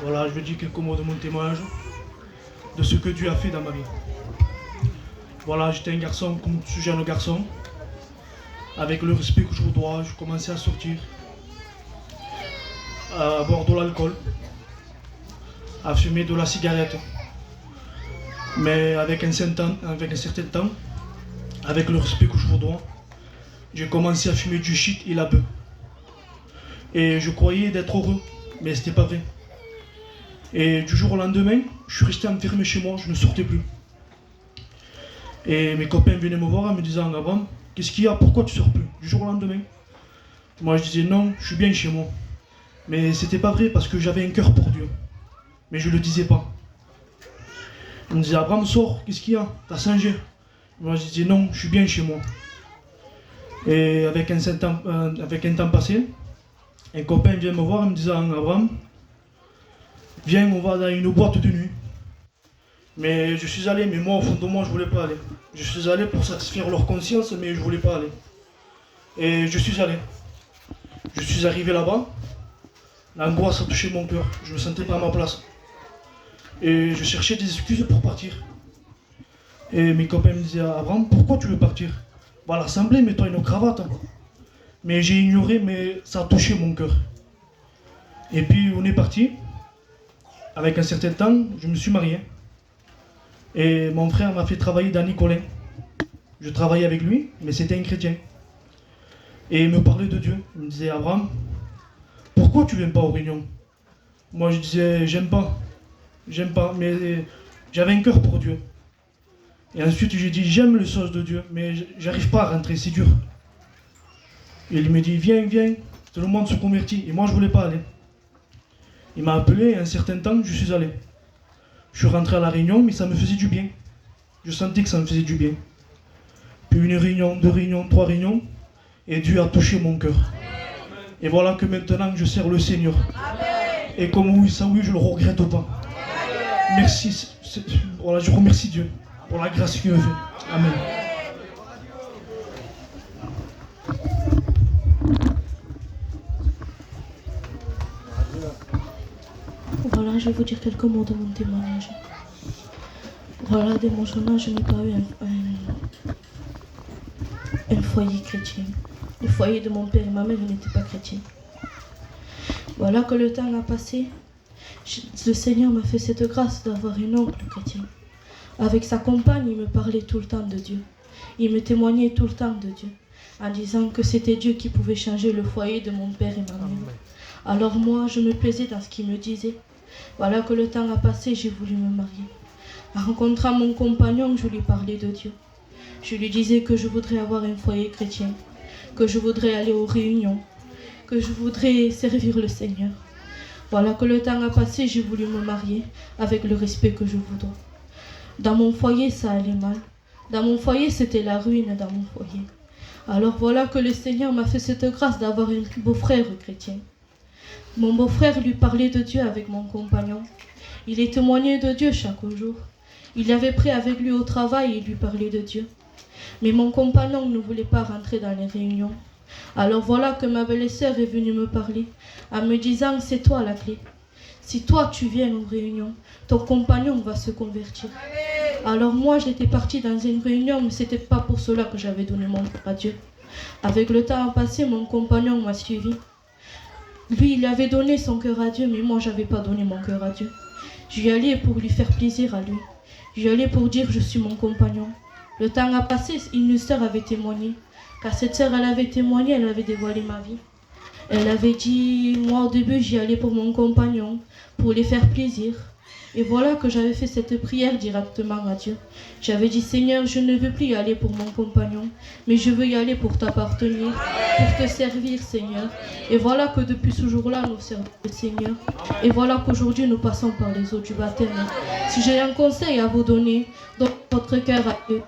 Voilà, je dis quelques mots de mon témoignage, de ce que Dieu a fait dans ma vie. Voilà, j'étais un garçon comme tout jeune garçon. Avec le respect que je vous dois, je commençais à sortir, à boire de l'alcool, à fumer de la cigarette. Mais avec un certain temps, avec le respect que je vous dois, j'ai commencé à fumer du shit et la bœuf. Et je croyais d'être heureux, mais c'était pas vrai. Et du jour au lendemain, je suis resté enfermé chez moi, je ne sortais plus. Et mes copains venaient me voir en me disant « Abraham, qu'est-ce qu'il y a? Pourquoi tu sors plus ?» Du jour au lendemain. Moi je disais « Non, je suis bien chez moi. » Mais c'était pas vrai parce que j'avais un cœur pour Dieu. Mais je le disais pas. On me disait « Abraham, sors, qu'est-ce qu'il y a? T'as changé ?» Moi je disais « Non, je suis bien chez moi. » Et avec un temps passé, un copain vient me voir en me disant « Abraham, viens, on va dans une boîte de nuit. » Mais je suis allé, mais moi au fond de moi je voulais pas aller. Je suis allé pour satisfaire leur conscience, mais je voulais pas aller. Et je suis allé. Je suis arrivé là-bas, l'angoisse a touché mon cœur, je me sentais pas à ma place. Et je cherchais des excuses pour partir. Et mes copains me disaient « Abraham, pourquoi tu veux partir? Va à l'assemblée, mets-toi une cravate. » Mais j'ai ignoré, mais ça a touché mon cœur. Et puis on est parti. Avec un certain temps, je me suis marié. Et mon frère m'a fait travailler dans Nicolin. Je travaillais avec lui, mais c'était un chrétien. Et il me parlait de Dieu. Il me disait « Abraham, pourquoi tu viens pas aux réunions ?» Moi je disais « J'aime pas, mais j'avais un cœur pour Dieu. » Et ensuite j'ai dit « J'aime les choses de Dieu, mais j'arrive pas à rentrer, c'est dur. » Et il me dit « Viens, tout le monde se convertit. » Et moi je voulais pas aller. Il m'a appelé et un certain temps je suis allé. Je suis rentré à la réunion, mais ça me faisait du bien. Je sentais que ça me faisait du bien. Puis une réunion, 2 réunions, 3 réunions, et Dieu a touché mon cœur. Et voilà que maintenant je sers le Seigneur. Et comme oui, ça oui, je le regrette pas. Merci, voilà, je remercie Dieu pour la grâce qu'il me fait. Amen. Voilà, je vais vous dire quelques mots de mon témoignage. Voilà, dès mon jeune âge, je n'ai pas eu un foyer chrétien. Le foyer de mon père et ma mère n'était pas chrétien. Voilà que le temps a passé. Le Seigneur m'a fait cette grâce d'avoir un oncle chrétien. Avec sa compagne, il me parlait tout le temps de Dieu. Il me témoignait tout le temps de Dieu, en disant que c'était Dieu qui pouvait changer le foyer de mon père et ma mère. Alors moi, je me plaisais dans ce qu'il me disait. Voilà que le temps a passé, j'ai voulu me marier. En rencontrant mon compagnon, je lui parlais de Dieu. Je lui disais que je voudrais avoir un foyer chrétien, que je voudrais aller aux réunions, que je voudrais servir le Seigneur. Voilà que le temps a passé, j'ai voulu me marier avec le respect que je vous dois. Dans mon foyer, ça allait mal. Dans mon foyer, c'était la ruine dans mon foyer. Alors voilà que le Seigneur m'a fait cette grâce d'avoir un beau-frère chrétien. Mon beau-frère lui parlait de Dieu avec mon compagnon. Il est témoigné de Dieu chaque jour. Il avait pris avec lui au travail et lui parlait de Dieu. Mais mon compagnon ne voulait pas rentrer dans les réunions. Alors voilà que ma belle-sœur est venue me parler, en me disant « C'est toi la clé. Si toi tu viens aux réunions, ton compagnon va se convertir. » Alors moi j'étais partie dans une réunion, mais ce n'était pas pour cela que j'avais donné mon cœur à Dieu. Avec le temps passé, mon compagnon m'a suivi. Lui, il avait donné son cœur à Dieu, mais moi, je n'avais pas donné mon cœur à Dieu. J'y allais pour lui faire plaisir à lui. J'y allais pour dire je suis mon compagnon. Le temps a passé, une sœur avait témoigné. Car cette sœur, elle avait témoigné, elle avait dévoilé ma vie. Elle avait dit, moi au début, j'y allais pour mon compagnon, pour lui faire plaisir. Et voilà que j'avais fait cette prière directement à Dieu. J'avais dit, Seigneur, je ne veux plus y aller pour mon compagnon, mais je veux y aller pour t'appartenir, pour te servir, Seigneur. Et voilà que depuis ce jour-là, nous servons le Seigneur. Et voilà qu'aujourd'hui, nous passons par les eaux du baptême. Si j'ai un conseil à vous donner, donnez votre cœur à Dieu.